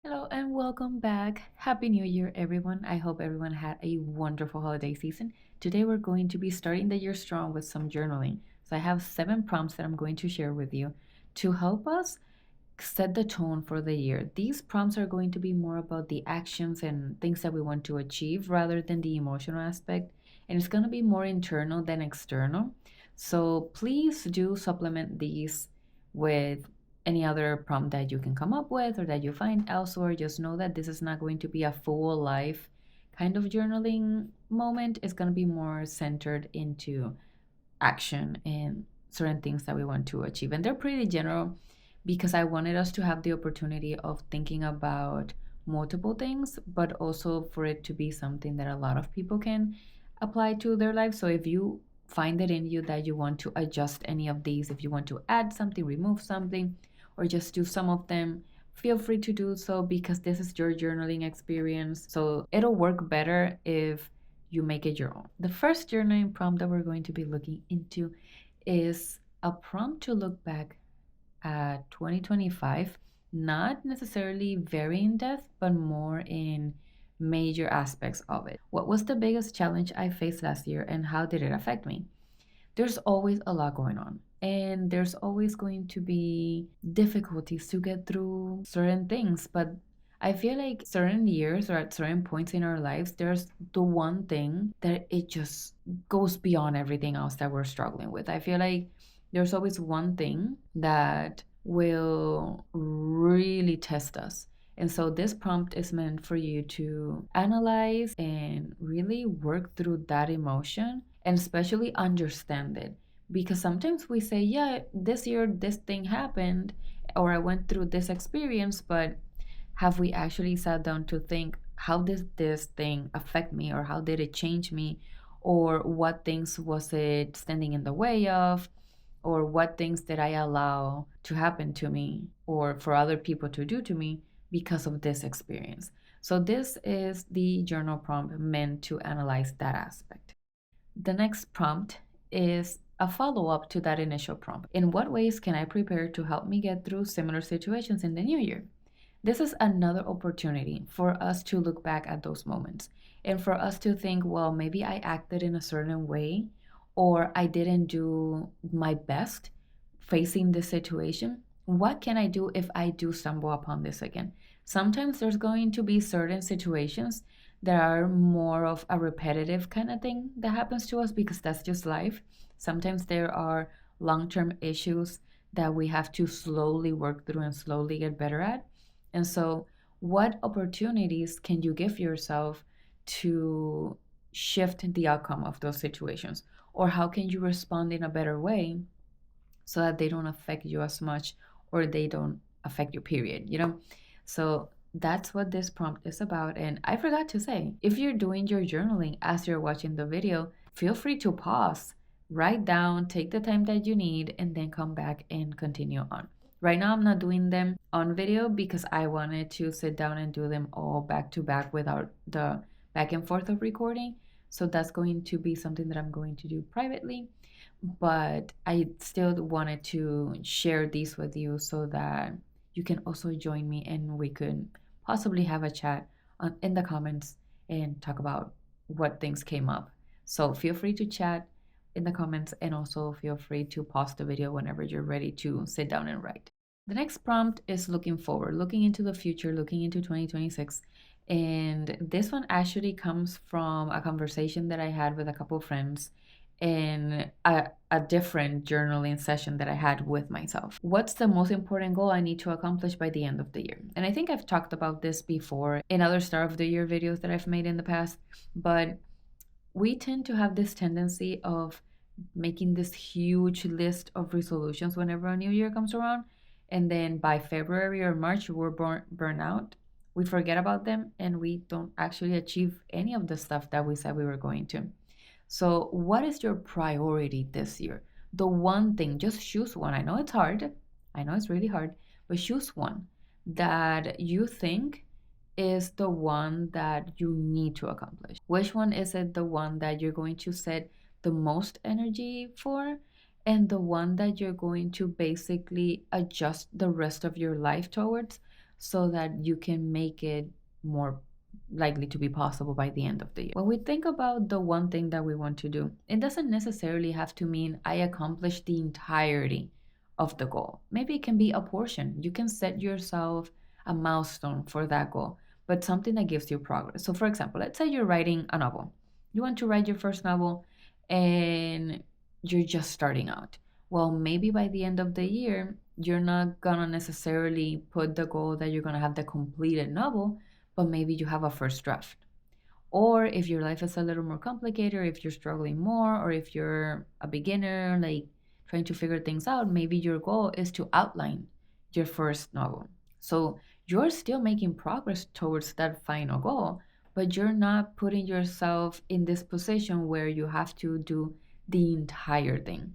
Hello and welcome back. Happy New Year, everyone. I hope everyone had a wonderful holiday season. Today, we're going to be starting the year strong with some journaling. So, I have 7 prompts that I'm going to share with you to help us set the tone for the year. These prompts are going to be more about the actions and things that we want to achieve rather than the emotional aspect. And it's going to be more internal than external. So, please do supplement these with any other prompt that you can come up with or that you find elsewhere. Just know that this is not going to be a full life kind of journaling moment. It's going to be more centered into action and certain things that we want to achieve. And they're pretty general because I wanted us to have the opportunity of thinking about multiple things, but also for it to be something that a lot of people can apply to their life. So if you find it in you that you want to adjust any of these, if you want to add something, remove something, or just do some of them, feel free to do so because this is your journaling experience. So it'll work better if you make it your own. The first journaling prompt that we're going to be looking into is a prompt to look back at 2025, not necessarily very in depth, but more in major aspects of it. What was the biggest challenge I faced last year and how did it affect me? There's always a lot going on. And there's always going to be difficulties to get through certain things. But I feel like certain years or at certain points in our lives, there's the one thing that it just goes beyond everything else that we're struggling with. I feel like there's always one thing that will really test us. And so this prompt is meant for you to analyze and really work through that emotion and especially understand it. Because sometimes we say, yeah, this year this thing happened or I went through this experience, but have we actually sat down to think, how did this thing affect me or how did it change me? Or what things was it standing in the way of? Or what things did I allow to happen to me or for other people to do to me because of this experience? So, this is the journal prompt meant to analyze that aspect. The next prompt is a follow up to that initial prompt. In what ways can I prepare to help me get through similar situations in the new year? This is another opportunity for us to look back at those moments and for us to think, well, maybe I acted in a certain way or I didn't do my best facing this situation. What can I do if I do stumble upon this again? Sometimes there's going to be certain situations that are more of a repetitive kind of thing that happens to us because that's just life. Sometimes there are long term issues that we have to slowly work through and slowly get better at. And so, what opportunities can you give yourself to shift the outcome of those situations? Or how can you respond in a better way so that they don't affect you as much or they don't affect you, period? So, that's what this prompt is about. And I forgot to say, if you're doing your journaling as you're watching the video, feel free to pause, write down, take the time that you need, and then come back and continue on. Right now, I'm not doing them on video because I wanted to sit down and do them all back to back without the back and forth of recording. So that's going to be something that I'm going to do privately. But I still wanted to share these with you so that you can also join me and we could possibly have a chat in the comments and talk about what things came up. So feel free to chat in the comments and also feel free to pause the video whenever you're ready to sit down and write. The next prompt is looking forward, looking into the future, looking into 2026. And this one actually comes from a conversation that I had with a couple of friends in a different journaling session that I had with myself. What's the most important goal I need to accomplish by the end of the year? And I think I've talked about this before in other start of the year videos that I've made in the past, but we tend to have this tendency of making this huge list of resolutions whenever a new year comes around. And then by February or March, we're burn out. We forget about them and we don't actually achieve any of the stuff that we said we were going to. So, what is your priority this year? The one thing, just choose one. I know it's hard. I know it's really hard, but choose one that you think is the one that you need to accomplish. Which one is it the one that you're going to set the most energy for? And the one that you're going to basically adjust the rest of your life towards so that you can make it more likely to be possible by the end of the year. When we think about the one thing that we want to do, it doesn't necessarily have to mean I accomplished the entirety of the goal. Maybe it can be a portion. You can set yourself a milestone for that goal, but something that gives you progress. So, for example, let's say you're writing a novel. You want to write your first novel and you're just starting out. Well, maybe by the end of the year, you're not gonna necessarily put the goal that you're gonna have the completed novel, but maybe you have a first draft. Or if your life is a little more complicated, or if you're struggling more, or if you're a beginner, like trying to figure things out, maybe your goal is to outline your first novel. So you're still making progress towards that final goal, but you're not putting yourself in this position where you have to do the entire thing.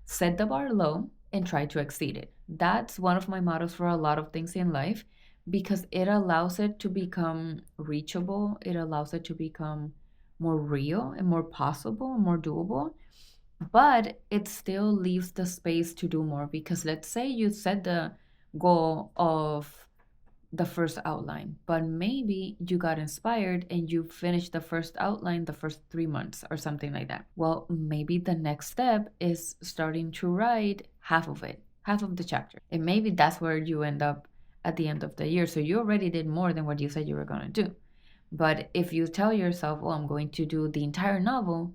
Set the bar low and try to exceed it. That's one of my mottos for a lot of things in life because it allows it to become reachable, it allows it to become more real and more possible, more doable, but it still leaves the space to do more because let's say you set the goal of the first outline, but maybe you got inspired and you finished the first outline the first 3 months or something like that. Well, maybe the next step is starting to write half of it, half of the chapter. And maybe that's where you end up at the end of the year. So you already did more than what you said you were going to do. But if you tell yourself, well, I'm going to do the entire novel,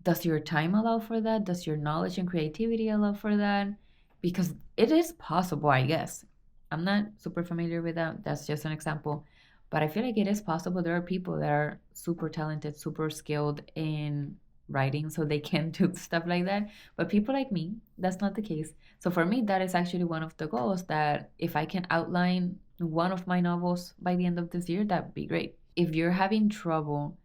does your time allow for that? Does your knowledge and creativity allow for that? Because it is possible, I guess. I'm not super familiar with that. That's just an example. But I feel like it is possible. There are people that are super talented, super skilled in writing, so they can do stuff like that. But people like me, that's not the case. So for me, that is actually one of the goals that if I can outline one of my novels by the end of this year, that'd be great. If you're having trouble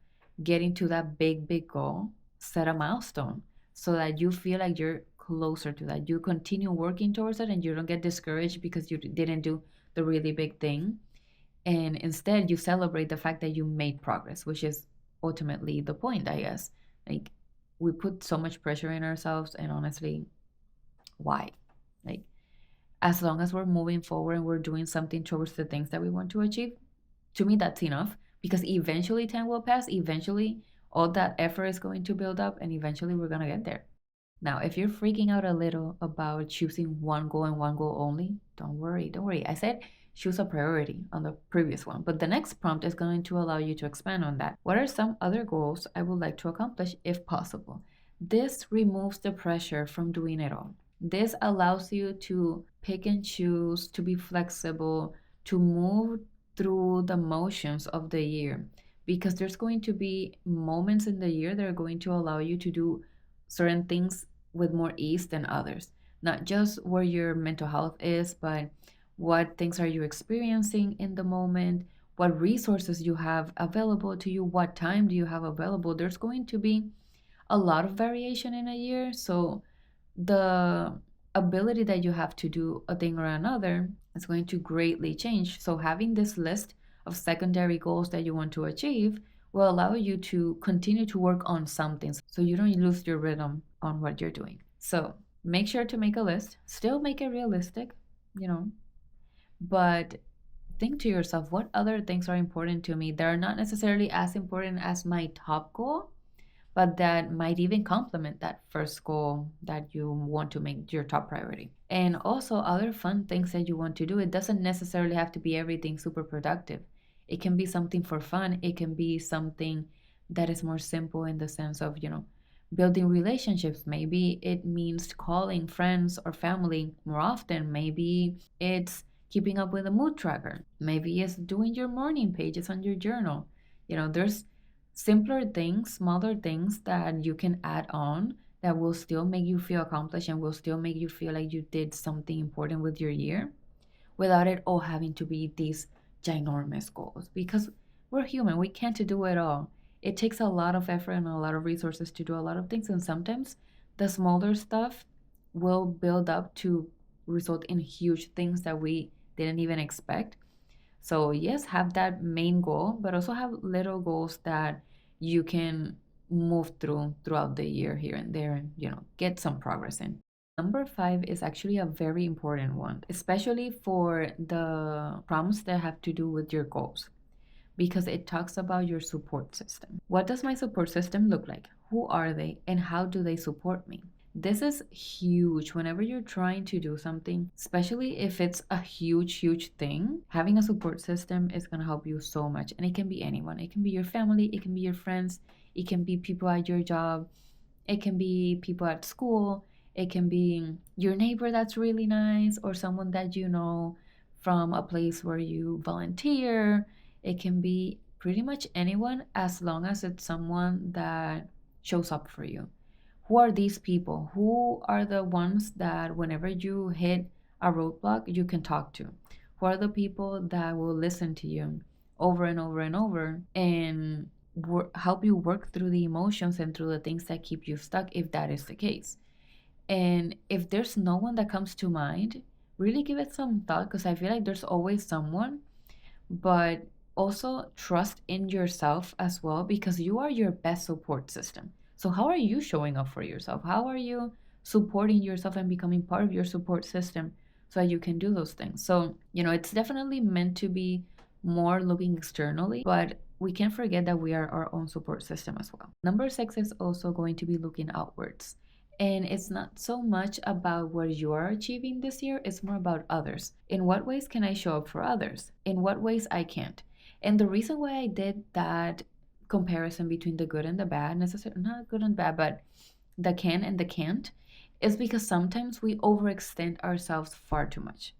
getting to that big goal, set a milestone so that you feel like you're closer to that. You continue working towards it and you don't get discouraged because you didn't do the really big thing. And instead, you celebrate the fact that you made progress, which is ultimately the point, I guess. Like, we put so much pressure in ourselves, and honestly, why? Like, as long as we're moving forward and we're doing something towards the things that we want to achieve, to me, that's enough because eventually time will pass. Eventually, all that effort is going to build up, and eventually, we're going to get there. Now, if you're freaking out a little about choosing one goal and one goal only, don't worry, don't worry. I said choose a priority on the previous one, but the next prompt is going to allow you to expand on that. What are some other goals I would like to accomplish if possible? This removes the pressure from doing it all. This allows you to pick and choose, to be flexible, to move through the motions of the year because there's going to be moments in the year that are going to allow you to do certain things with more ease than others. Not just where your mental health is, but what things are you experiencing in the moment, what resources you have available to you, what time do you have available. There's going to be a lot of variation in a year. So the ability that you have to do a thing or another is going to greatly change. So having this list of secondary goals that you want to achieve will allow you to continue to work on something so you don't lose your rhythm on what you're doing. So make sure to make a list, still make it realistic, you know, but think to yourself, what other things are important to me that are not necessarily as important as my top goal, but that might even complement that first goal that you want to make your top priority. And also other fun things that you want to do. It doesn't necessarily have to be everything super productive. It can be something for fun. It can be something that is more simple in the sense of, building relationships. Maybe it means calling friends or family more often. Maybe it's keeping up with a mood tracker. Maybe it's doing your morning pages on your journal. There's simpler things, smaller things that you can add on that will still make you feel accomplished and will still make you feel like you did something important with your year without it all having to be these ginormous goals because we're human. We can't do it all. It takes a lot of effort and a lot of resources to do a lot of things. And sometimes the smaller stuff will build up to result in huge things that we didn't even expect. So yes, have that main goal, but also have little goals that you can move throughout the year here and there and, get some progress in. Number 5 is actually a very important one, especially for the prompts that have to do with your goals, because it talks about your support system. What does my support system look like? Who are they and how do they support me? This is huge whenever you're trying to do something, especially if it's a huge, huge thing. Having a support system is going to help you so much. And it can be anyone, it can be your family, it can be your friends, it can be people at your job, it can be people at school, it can be your neighbor that's really nice, or someone that you know from a place where you volunteer. It can be pretty much anyone as long as it's someone that shows up for you. Who are these people? Who are the ones that whenever you hit a roadblock, you can talk to? Who are the people that will listen to you over and over and over and help you work through the emotions and through the things that keep you stuck, if that is the case? And if there's no one that comes to mind, really give it some thought, because I feel like there's always someone. But also trust in yourself as well, because you are your best support system. So, how are you showing up for yourself? How are you supporting yourself and becoming part of your support system so that you can do those things? So, it's definitely meant to be more looking externally, but we can't forget that we are our own support system as well. Number 6 is also going to be looking outwards. And it's not so much about what you are achieving this year, it's more about others. In what ways can I show up for others? In what ways I can't? And the reason why I did that comparison between the good and the bad, necessarily not good and bad, but the can and the can't, is because sometimes we overextend ourselves far too much.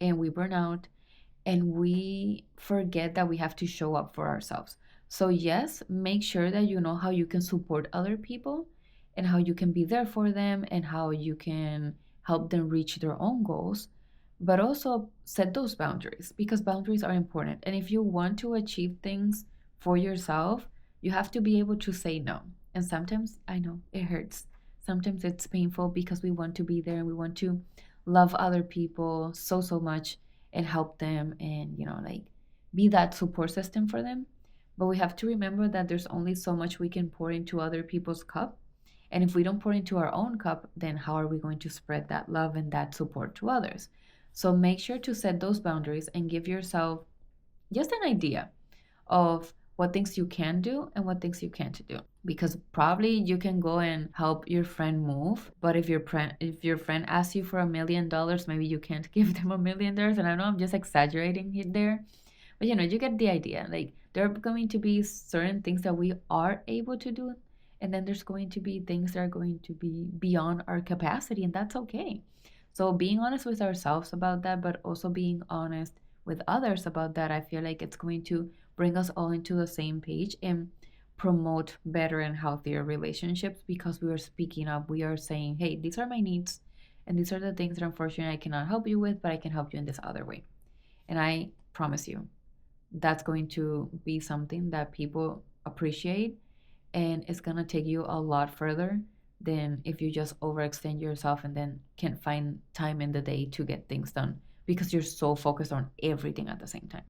And we burn out and we forget that we have to show up for ourselves. So, yes, make sure that you know how you can support other people and how you can be there for them and how you can help them reach their own goals, but also set those boundaries, because boundaries are important. And if you want to achieve things for yourself, you have to be able to say no. And sometimes, I know it hurts. Sometimes it's painful because we want to be there and we want to love other people so, so much and help them and, like be that support system for them. But we have to remember that there's only so much we can pour into other people's cup. And if we don't pour into our own cup, then how are we going to spread that love and that support to others? So make sure to set those boundaries and give yourself just an idea of what things you can do and what things you can't do. Because probably you can go and help your friend move, but if your friend asks you for $1 million, maybe you can't give them $1 million. And I know I'm just exaggerating it there, but you get the idea. Like, there are going to be certain things that we are able to do, and then there's going to be things that are going to be beyond our capacity, and that's okay. So being honest with ourselves about that, but also being honest with others about that, I feel like it's going to bring us all into the same page and promote better and healthier relationships, because we are speaking up. We are saying, hey, these are my needs, and these are the things that unfortunately I cannot help you with, but I can help you in this other way. And I promise you, that's going to be something that people appreciate, and it's going to take you a lot further than if you just overextend yourself and then can't find time in the day to get things done because you're so focused on everything at the same time.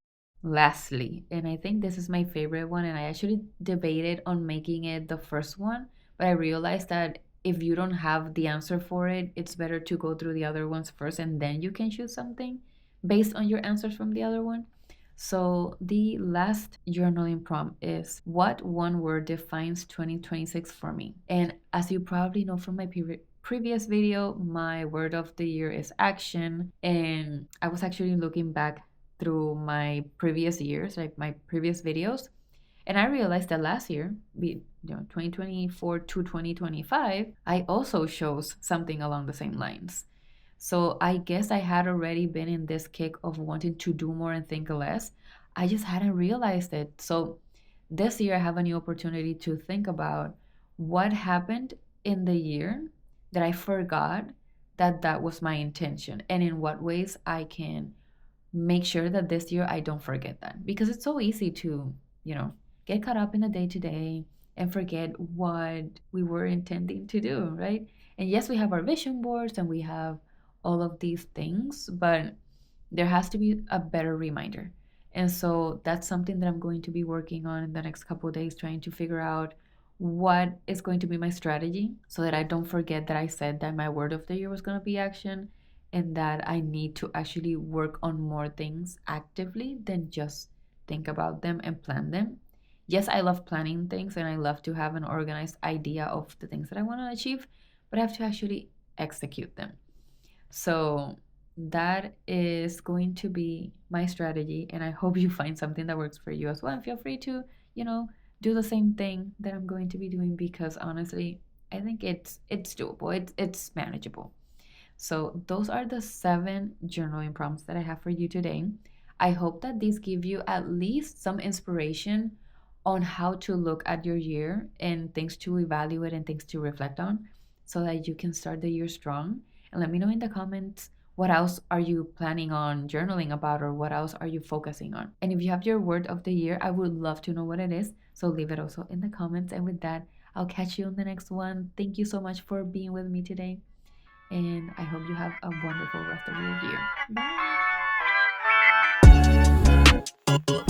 Lastly, and I think this is my favorite one, and I actually debated on making it the first one, but I realized that if you don't have the answer for it, it's better to go through the other ones first and then you can choose something based on your answers from the other one. So, the last journaling prompt is, what one word defines 2026 for me? And as you probably know from my previous video, my word of the year is action. And I was actually looking back through my previous years, like my previous videos, and I realized that last year, 2024 to 2025, I also chose something along the same lines. So I guess I had already been in this kick of wanting to do more and think less. I just hadn't realized it. So this year I have a new opportunity to think about what happened in the year that I forgot that that was my intention, and in what ways I can make sure that this year I don't forget that. Because it's so easy to, get caught up in the day to day and forget what we were intending to do, right? And yes, we have our vision boards and we have all of these things, but there has to be a better reminder. And so that's something that I'm going to be working on in the next couple of days, trying to figure out what is going to be my strategy so that I don't forget that I said that my word of the year was going to be action, and that I need to actually work on more things actively than just think about them and plan them. Yes, I love planning things and I love to have an organized idea of the things that I want to achieve, but I have to actually execute them. So that is going to be my strategy, and I hope you find something that works for you as well. And feel free to, you know, do the same thing that I'm going to be doing, because honestly, I think it's doable. It's manageable. So those are the 7 journaling prompts that I have for you today. I hope that these give you at least some inspiration on how to look at your year and things to evaluate and things to reflect on, so that you can start the year strong. And let me know in the comments, what else are you planning on journaling about, or what else are you focusing on? And if you have your word of the year, I would love to know what it is. So leave it also in the comments. And with that, I'll catch you on the next one. Thank you so much for being with me today, and I hope you have a wonderful rest of your year. Bye.